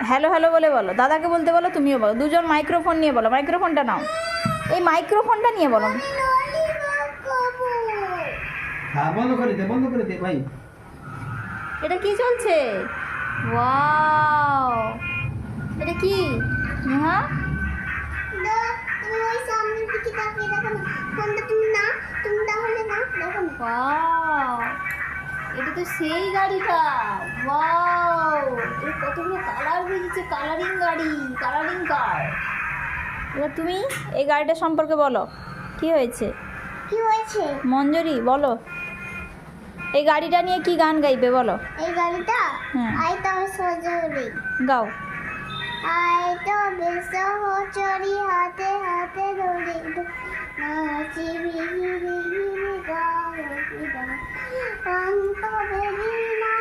Hello hello বলে বলো, দাদাকে বলতে বলো, তুমিও বলো, দুজন মাইক্রোফোন নিয়ে বলো। মাইক্রোফোনটা নাও, এই মাইক্রোফোনটা নিয়ে বলো। হ্যাঁ, বন্ধ করে দে ভাই। এটা কি চলছে? ওয়াও, এটা কি? হ্যাঁ, তুমি ওই সামনের দিকে তাকিয়ে দেখো না, ফোনটা তুমি না, তুমি তাহলে না দেখো না। ওয়াও, এটা তো সেই গাড়িটা। ওয়াও, এর কতগুলো কালার বেরিয়েছে, কালারিং গাড়ি, কালারিং কার। এবার তুমি এই গাড়িটা সম্পর্কে বলো, কি হয়েছে? কি হয়েছে? মঞ্জুরি বলো, এই গাড়িটা নিয়ে কি গান গাইবে বলো। এই গাড়িটা হ্যাঁ। আই তো সজরি, গাও। আই তো বেশ চরি হাতে হাতে ধরে নাচি বিহি বিহি গাও বিদা অন্ত বেরি না